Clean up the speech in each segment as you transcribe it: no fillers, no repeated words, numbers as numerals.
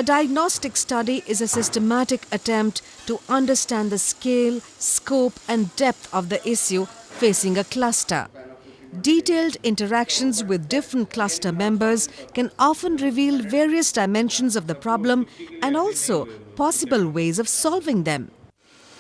A diagnostic study is a systematic attempt to understand the scale, scope and depth of the issue facing a cluster. Detailed interactions with different cluster members can often reveal various dimensions of the problem and also possible ways of solving them.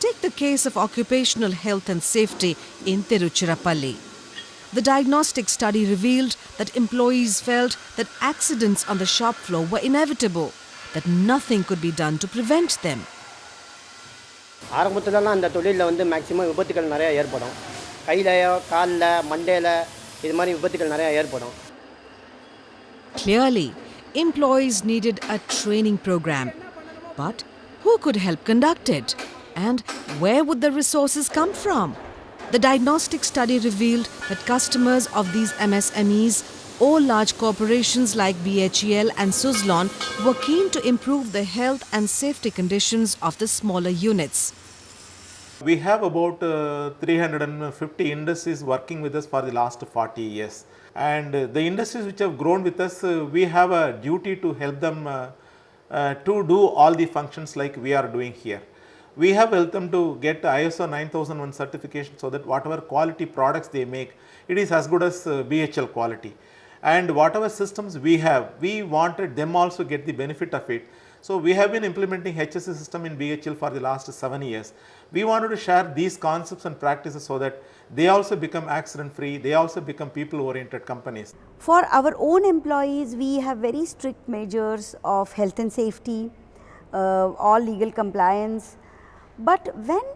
Take the case of occupational health and safety in Tiruchirappalli. The diagnostic study revealed that employees felt that accidents on the shop floor were inevitable, that nothing could be done to prevent them. ஆரம்பத்துலலாம் அந்த தொழிலில் வந்து maximum விபத்துகள் நிறைய ஏற்படும். கையிலையோ காலில் மண்டையில் இது மாதிரி விபத்துகள் நிறைய ஏற்படும். Clearly, employees needed a training program. But who could help conduct it? And where would the resources come from? The diagnostic study revealed that customers of these MSMEs or large corporations like BHEL and Suzlon were keen to improve the health and safety conditions of the smaller units. We have about 350 industries working with us for the last 40 years. And the industries which have grown with us, we have a duty to help them to do all the functions like we are doing here. We have helped them to get ISO 9001 certification so that whatever quality products they make, it is as good as BHL quality. And whatever systems we have, we wanted them also get the benefit of it. So we have been implementing HSE system in BHL for the last 7 years. We wanted to share these concepts and practices so that they also become accident free, they also become people oriented companies. For our own employees, we have very strict measures of health and safety, all legal compliance. But when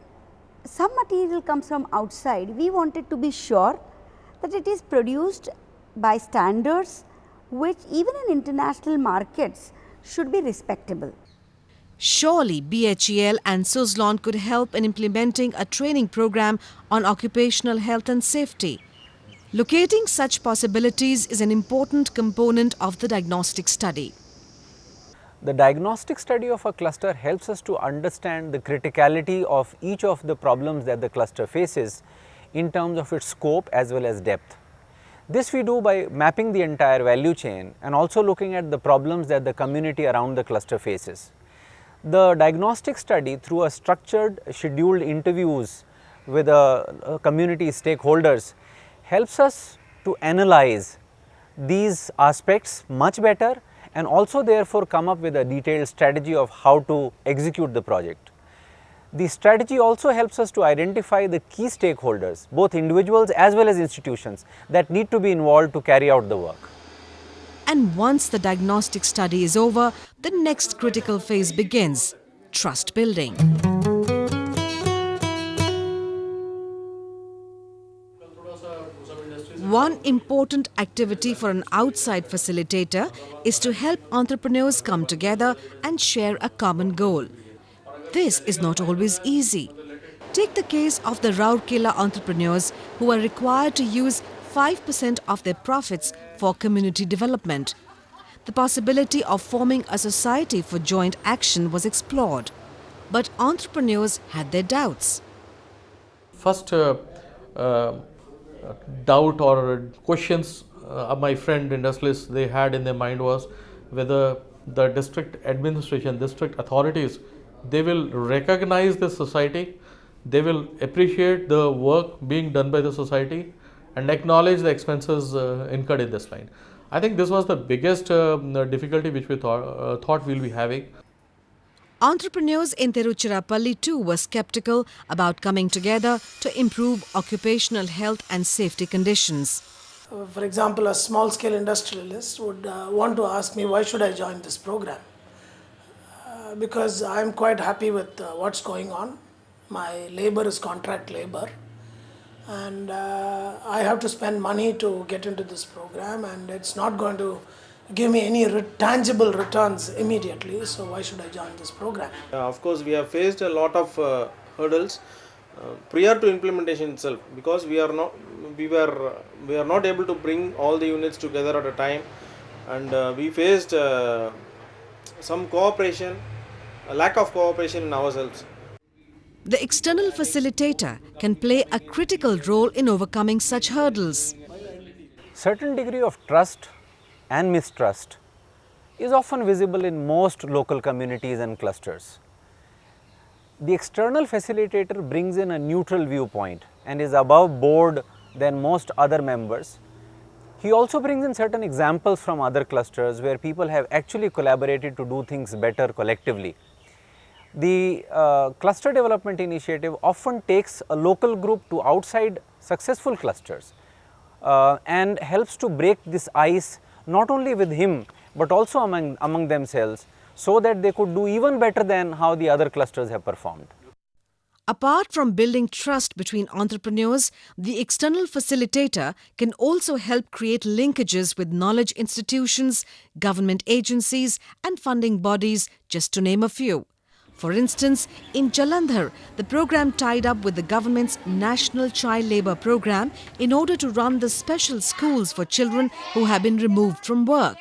some material comes from outside, we wanted to be sure that it is produced by standards which even in international markets should be respectable. Surely BHEL and Suzlon could help in implementing a training program on occupational health and safety. Locating such possibilities is an important component of the diagnostic study. The diagnostic study of a cluster helps us to understand the criticality of each of the problems that the cluster faces in terms of its scope as well as depth. This we do by mapping the entire value chain and also looking at the problems that the community around the cluster faces. The diagnostic study, through a structured scheduled interviews with community stakeholders, helps us to analyze these aspects much better and also therefore come up with a detailed strategy of how to execute the project. The strategy also helps us to identify the key stakeholders, both individuals as well as institutions, that need to be involved to carry out the work. And once the diagnostic study is over, the next critical phase begins: trust building. One important activity for an outside facilitator is to help entrepreneurs come together and share a common goal. This is not always easy. Take the case of the Rourkela entrepreneurs who are required to use 5% of their profits for community development. The possibility of forming a society for joint action was explored, but entrepreneurs had their doubts. First doubt or questions my friend industrialists they had in their mind was whether the district administration, district authorities, they will recognize the society, they will appreciate the work being done by the society and acknowledge the expenses incurred in this line. I think this was the biggest difficulty which we thought we'll be having. Entrepreneurs in Tiruchirappalli too were skeptical about coming together to improve occupational health and safety conditions. For example, a small-scale industrialist would want to ask me, why should I join this program? Because I'm quite happy with what's going on. My labor is contract labor, and I have to spend money to get into this program, and it's not going to give me any tangible returns immediately, so why should I join this program? Of course, we have faced a lot of hurdles prior to implementation itself, because we are not able to bring all the units together at a time, and we faced some cooperation, a lack of cooperation in ourselves. The external facilitator can play a critical role in overcoming such hurdles. Certain degree of trust and mistrust is often visible in most local communities and clusters. The external facilitator brings in a neutral viewpoint and is above board than most other members. He also brings in certain examples from other clusters where people have actually collaborated to do things better collectively. The cluster development initiative often takes a local group to outside successful clusters and helps to break this ice not only with him but also among themselves, so that they could do even better than how the other clusters have performed. Apart from building trust between entrepreneurs, the external facilitator can also help create linkages with knowledge institutions, government agencies and funding bodies, just to name a few. For instance, in Jalandhar, the program tied up with the government's National Child Labour Program in order to run the special schools for children who have been removed from work.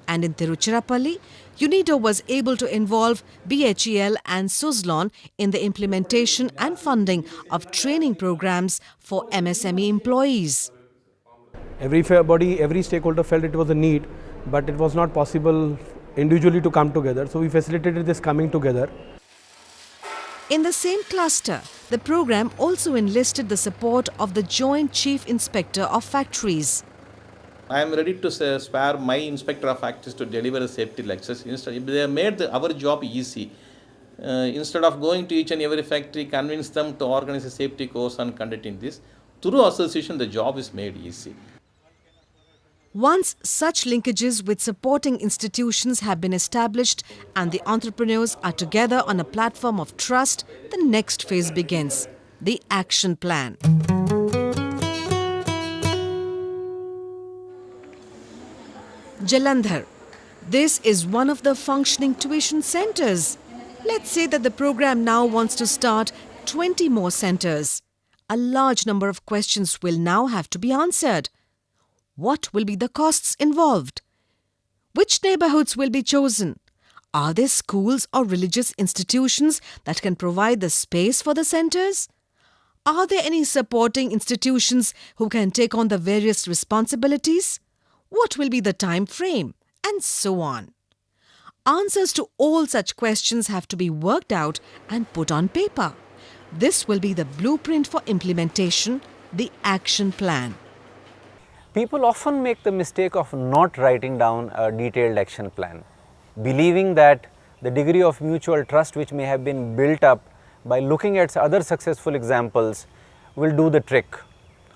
And in Tiruchirappalli, UNIDO was able to involve BHEL and Suzlon in the implementation and funding of training programs for MSME employees. Everybody, every stakeholder felt it was a need, but it was not possible individually to come together. So we facilitated this coming together. In the same cluster, the program also enlisted the support of the Joint Chief Inspector of Factories. I am ready to spare my inspector of factories to deliver a safety lectures. Instead, they have made our job easy. Instead of going to each and every factory, convince them to organize a safety course and conducting this, through association the job is made easy. Once such linkages with supporting institutions have been established and the entrepreneurs are together on a platform of trust, the next phase begins, the action plan. Jalandhar. This is one of the functioning tuition centers. Let's say that the program now wants to start 20 more centers. A large number of questions will now have to be answered. What will be the costs involved? Which neighborhoods will be chosen? Are there schools or religious institutions that can provide the space for the centers? Are there any supporting institutions who can take on the various responsibilities? What will be the time frame? And so on. Answers to all such questions have to be worked out and put on paper. This will be the blueprint for implementation, the action plan. People often make the mistake of not writing down a detailed action plan, believing that the degree of mutual trust which may have been built up by looking at other successful examples will do the trick,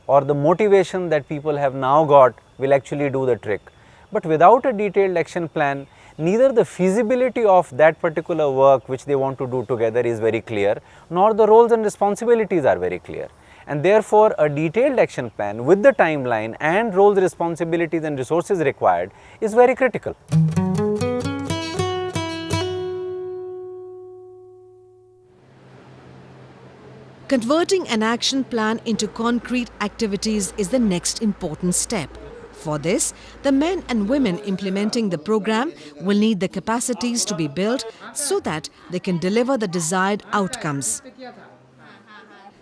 or the motivation that people have now got will actually do the trick. But without a detailed action plan, neither the feasibility of that particular work which they want to do together is very clear, nor the roles and responsibilities are very clear. And therefore, a detailed action plan with the timeline and roles, responsibilities and resources required is very critical. Converting an action plan into concrete activities is the next important step. For this, the men and women implementing the program will need the capacities to be built so that they can deliver the desired outcomes.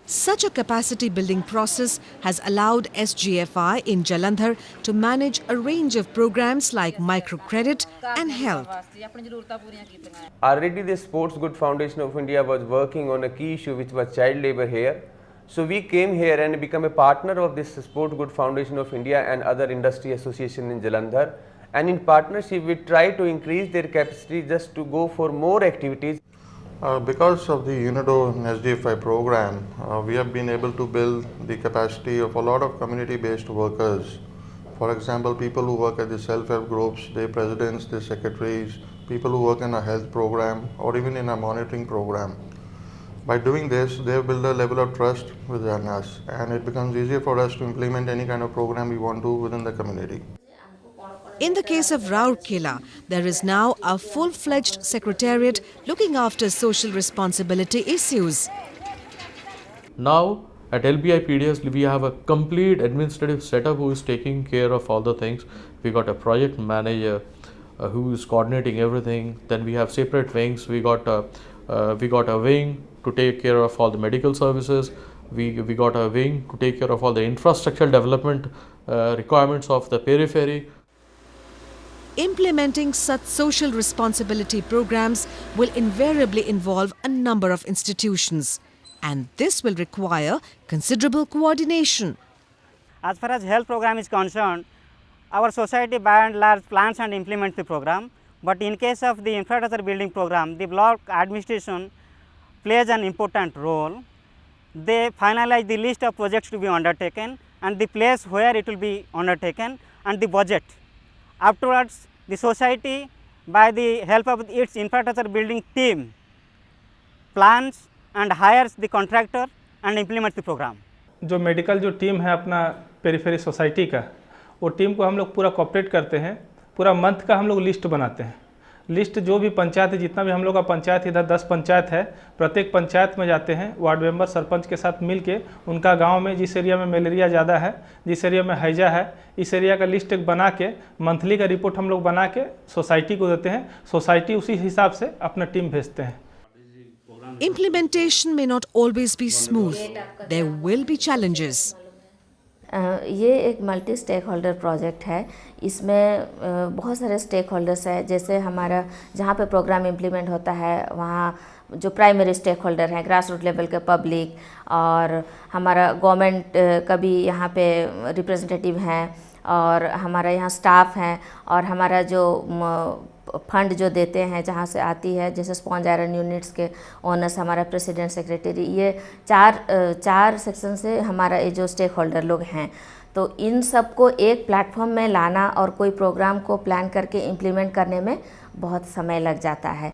Such a capacity building process has allowed SGFI in Jalandhar to manage a range of programs like microcredit and health. Already the Sports Good Foundation of India was working on a key issue which was child labour here. So we came here and become a partner of this Sport Good Foundation of India and other industry association in Jalandhar. And in partnership we try to increase their capacity just to go for more activities. Because of the UNIDO and SGFI program, we have been able to build the capacity of a lot of community-based workers. For example, people who work at the self-help groups, their presidents, their secretaries, people who work in a health program or even in a monitoring program. By doing this, they have built a level of trust within us, and it becomes easier for us to implement any kind of program we want to within the community. In the case of Rourkela, there is now a full-fledged secretariat looking after social responsibility issues. Now at LBI PDS we have a complete administrative setup who is taking care of all the things. We got a project manager who is coordinating everything. Then we have separate wings. We got a wing to take care of all the medical services. We got a wing to take care of all the infrastructure development requirements of the periphery. Implementing such social responsibility programs will invariably involve a number of institutions, and this will require considerable coordination. As far as health program is concerned, our society by and large plans and implements the program, but in case of the infrastructure building program, the block administration plays an important role. They finalize the list of projects to be undertaken and the place where it will be undertaken and the budget. Afterwards, the society by the help of its infrastructure building team plans and hires the contractor and implements the program. जो medical जो team है अपना periphery society का, वो team को हम लोग पूरा कोऑपरेट करते हैं। पूरा मंथ का हम लोग लिस्ट बनाते हैं। लिस्ट जो भी पंचायत है, जितना भी हम लोग का पंचायत इधर 10 पंचायत है, प्रत्येक पंचायत में जाते हैं, वार्ड मेंबर सरपंच के साथ मिल के उनका गांव में जिस एरिया में मलेरिया ज़्यादा है, जिस एरिया में हैजा है, इस एरिया का लिस्ट एक बना के मंथली का रिपोर्ट हम लोग बना के सोसाइटी को देते हैं। सोसाइटी उसी हिसाब से अपना टीम भेजते हैं। Implementation may not always be smooth. There will be challenges. ये एक मल्टी स्टेक होल्डर प्रोजेक्ट है। इसमें बहुत सारे स्टेक होल्डर्स हैं। जैसे हमारा जहाँ पे प्रोग्राम इम्प्लीमेंट होता है वहाँ जो प्राइमरी स्टेक होल्डर हैं, ग्रास रूट लेवल के पब्लिक, और हमारा गवर्नमेंट का भी यहाँ पे रिप्रेजेंटेटिव हैं, और हमारा यहाँ स्टाफ हैं, और हमारा जो फंड जो देते हैं जहाँ से आती है, जैसे स्पॉन्ज आयरन यूनिट्स के ओनर्स, हमारा प्रेसिडेंट, सेक्रेटरी, ये चार सेक्शन से हमारा ये जो स्टेक होल्डर लोग हैं। तो इन सबको एक प्लेटफॉर्म में लाना और कोई प्रोग्राम को प्लान करके इम्प्लीमेंट करने में बहुत समय लग जाता है।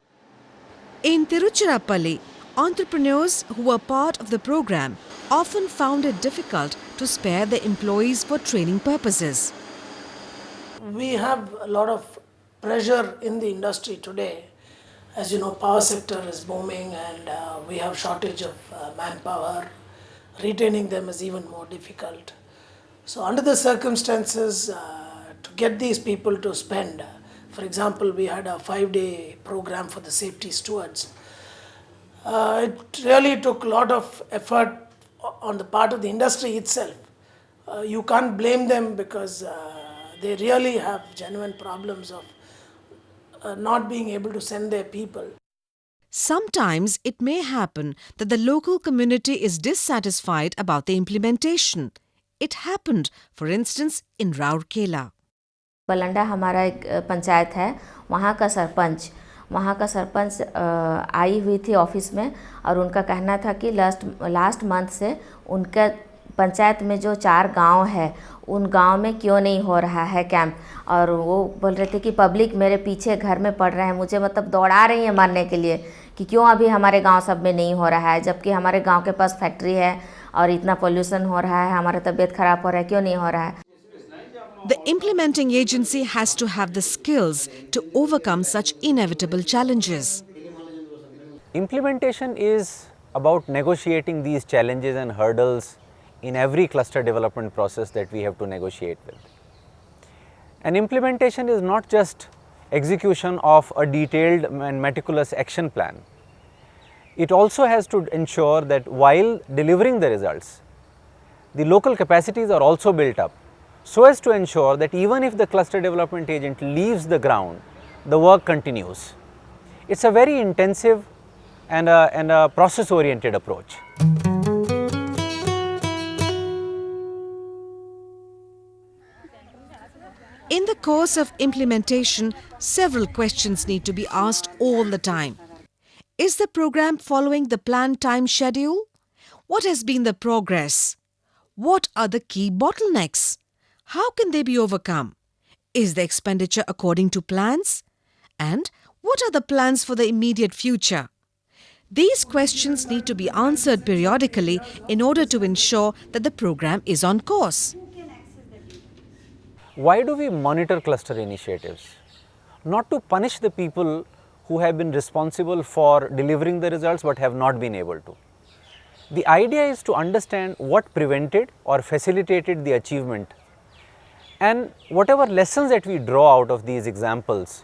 In Tiruchirappalli, entrepreneurs who were part of the program often found it difficult to spare their employees for training purposes. We have a lot of pressure in the industry today. As you know, power sector is booming and we have shortage of manpower. Retaining them is even more difficult. So under the circumstances, to get these people to spend, for example, we had a 5-day program for the safety stewards. It really took a lot of effort on the part of the industry itself. You can't blame them because they really have genuine problems of not being able to send their people. Sometimes it may happen that the local community is dissatisfied about the implementation. It happened, for instance, in Rourkela. बलंडा हमारा एक पंचायत है, वहाँ का सरपंच आई हुई थी office में, और उनका कहना था कि लास्ट मंथ से उनका पंचायत में जो 4 गांव है उन गांव में क्यों नहीं हो रहा है कैंप, और वो बोल रहे थे कि पब्लिक मेरे पीछे घर में पड़ रहे हैं, मुझे मतलब दौड़ा रही है मरने के लिए कि क्यों अभी हमारे गांव सब में नहीं हो रहा है, जबकि हमारे गांव के पास फैक्ट्री है और इतना पोल्यूशन हो रहा है, हमारा तबीयत खराब हो रहा है, क्यों नहीं हो रहा है। The implementing agency has to have the skills to overcome such inevitable challenges. Implementation is about negotiating these challenges and hurdles in every cluster development process that we have to negotiate with. And implementation is not just execution of a detailed and meticulous action plan. It also has to ensure that while delivering the results, the local capacities are also built up, so as to ensure that even if the cluster development agent leaves the ground, the work continues. It's a very intensive and a process-oriented approach. In the course of implementation, several questions need to be asked all the time. Is the program following the planned time schedule? What has been the progress? What are the key bottlenecks? How can they be overcome? Is the expenditure according to plans? And what are the plans for the immediate future? These questions need to be answered periodically in order to ensure that the program is on course. Why do we monitor cluster initiatives? Not to punish the people who have been responsible for delivering the results but have not been able to. The idea is to understand what prevented or facilitated the achievement, and whatever lessons that we draw out of these examples,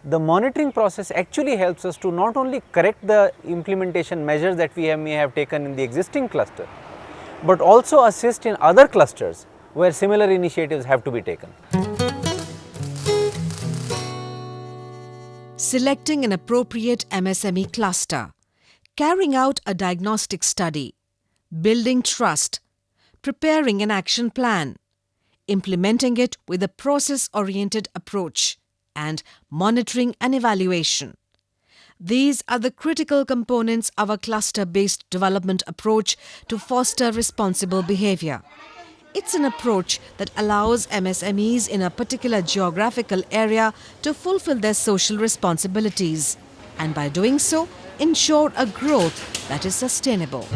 the monitoring process actually helps us to not only correct the implementation measures that we may have taken in the existing cluster, but also assist in other clusters where similar initiatives have to be taken. selecting an appropriate MSME cluster, carrying out a diagnostic study, building trust, preparing an action plan, implementing it with a process-oriented approach, and monitoring and evaluation. These are the critical components of a cluster-based development approach to foster responsible behavior. It's an approach that allows MSMEs in a particular geographical area to fulfill their social responsibilities and by doing so, ensure a growth that is sustainable.